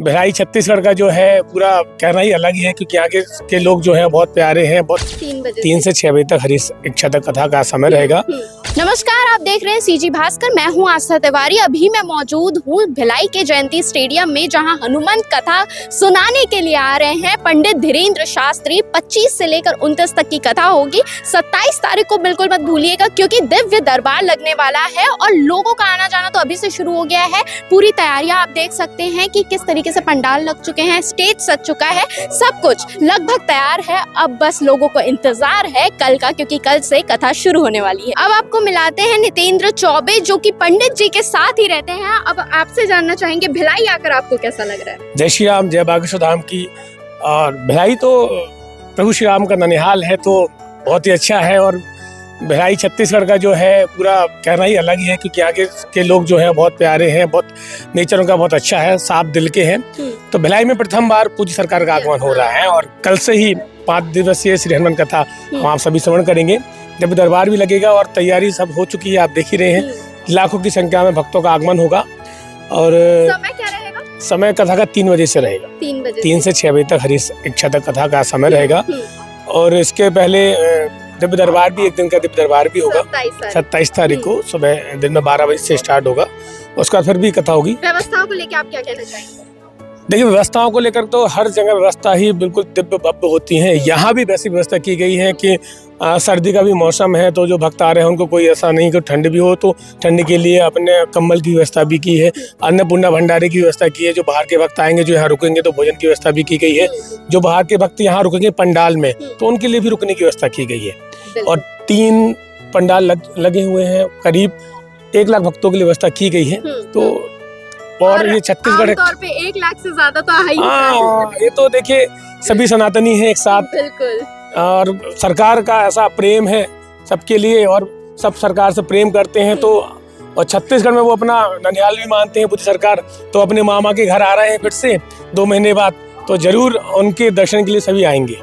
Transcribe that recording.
भिलाई छत्तीसगढ़ का जो है पूरा कहना ही अलग ही है, क्योंकि यहाँ के लोग जो हैं बहुत प्यारे हैं। बहुत 3 से 6 बजे तक हरी इच्छा तक कथा का समय रहेगा। नमस्कार, आप देख रहे हैं सीजी भास्कर। मैं हूं आस्था तिवारी। अभी मैं मौजूद हूं भिलाई के जयंती स्टेडियम में, जहां हनुमान कथा सुनाने के लिए आ रहे हैं पंडित धीरेन्द्र शास्त्री। 25 से लेकर 29 तक की कथा होगी। 27 तारीख को बिल्कुल मत भूलिएगा, क्योंकि दिव्य दरबार लगने वाला है और लोगों का आना जाना तो अभी से शुरू हो गया है। पूरी तैयारियां आप देख सकते हैं कि किस तरीके से पंडाल लग चुके हैं, स्टेज सज चुका है, सब कुछ लगभग तैयार है। अब बस लोगों को इंतजार है कल का, क्योंकि कल से कथा शुरू होने वाली है। अब आपको मिलाते हैं नितेंद्र चौबे, जो कि पंडित जी के साथ ही रहते हैं। अब आपसे जानना चाहेंगे भिलाई आकर आपको कैसा लग रहा है। जय श्री राम, जय बागेश्वर धाम की। और भिलाई तो प्रभु श्री राम का ननिहाल है, तो बहुत ही अच्छा है। और भिलाई छत्तीसगढ़ का जो है पूरा कहना ही अलग ही है, क्योंकि यहाँ के लोग जो हैं बहुत प्यारे हैं। बहुत नेचर उनका बहुत अच्छा है, साफ दिल के हैं। तो भिलाई में प्रथम बार पूज्य सरकार का आगमन हो रहा है और कल से ही 5 दिवसीय श्री हनुमान कथा हम आप सभी श्रवण करेंगे। जब दरबार भी लगेगा और तैयारी सब हो चुकी है, आप देख ही रहे हैं। लाखों की संख्या में भक्तों का आगमन होगा। और समय क्या रहेगा? समय कथा का 3 बजे से रहेगा। 3 से 6 बजे तक हरी इच्छा तक कथा का समय रहेगा। और इसके पहले दिव्य दरबार भी, एक दिन का दिव्य दरबार भी होगा 27 तारीख को सुबह दिन में 12 बजे से स्टार्ट होगा। उसका फिर भी कथा होगी। व्यवस्थाओं को लेकर आप क्या कहना चाहेंगे? देखिए, व्यवस्थाओं को लेकर तो हर जगह व्यवस्था ही बिल्कुल दिव्य भव्य होती है। यहाँ भी वैसी व्यवस्था की गई है कि सर्दी का भी मौसम है, तो जो भक्त आ रहे हैं उनको कोई ऐसा नहीं कि ठंड भी हो, तो ठंड के लिए अपने कंबल की व्यवस्था भी की है। अन्नपूर्णा भंडारे की व्यवस्था की है। जो बाहर के भक्त आएंगे, जो यहाँ रुकेंगे, तो भोजन की व्यवस्था भी की गई है। जो बाहर के भक्त यहाँ रुकेंगे पंडाल में, तो उनके लिए भी रुकने की व्यवस्था की गई है। और 3 पंडाल लगे हुए हैं। करीब 1 लाख भक्तों की व्यवस्था की गई है। तो और ये छत्तीसगढ़ आमतौर पे 1 लाख से ज्यादा तो है। ये तो देखिए सभी सनातनी हैं एक साथ। बिल्कुल। और सरकार का ऐसा प्रेम है सबके लिए, और सब सरकार से प्रेम करते हैं। तो और छत्तीसगढ़ में वो अपना ननिहाल भी मानते हैं पूरी सरकार। तो अपने मामा के घर आ रहे हैं फिर से 2 महीने बाद, तो जरूर उनके दर्शन के लिए सभी आएंगे।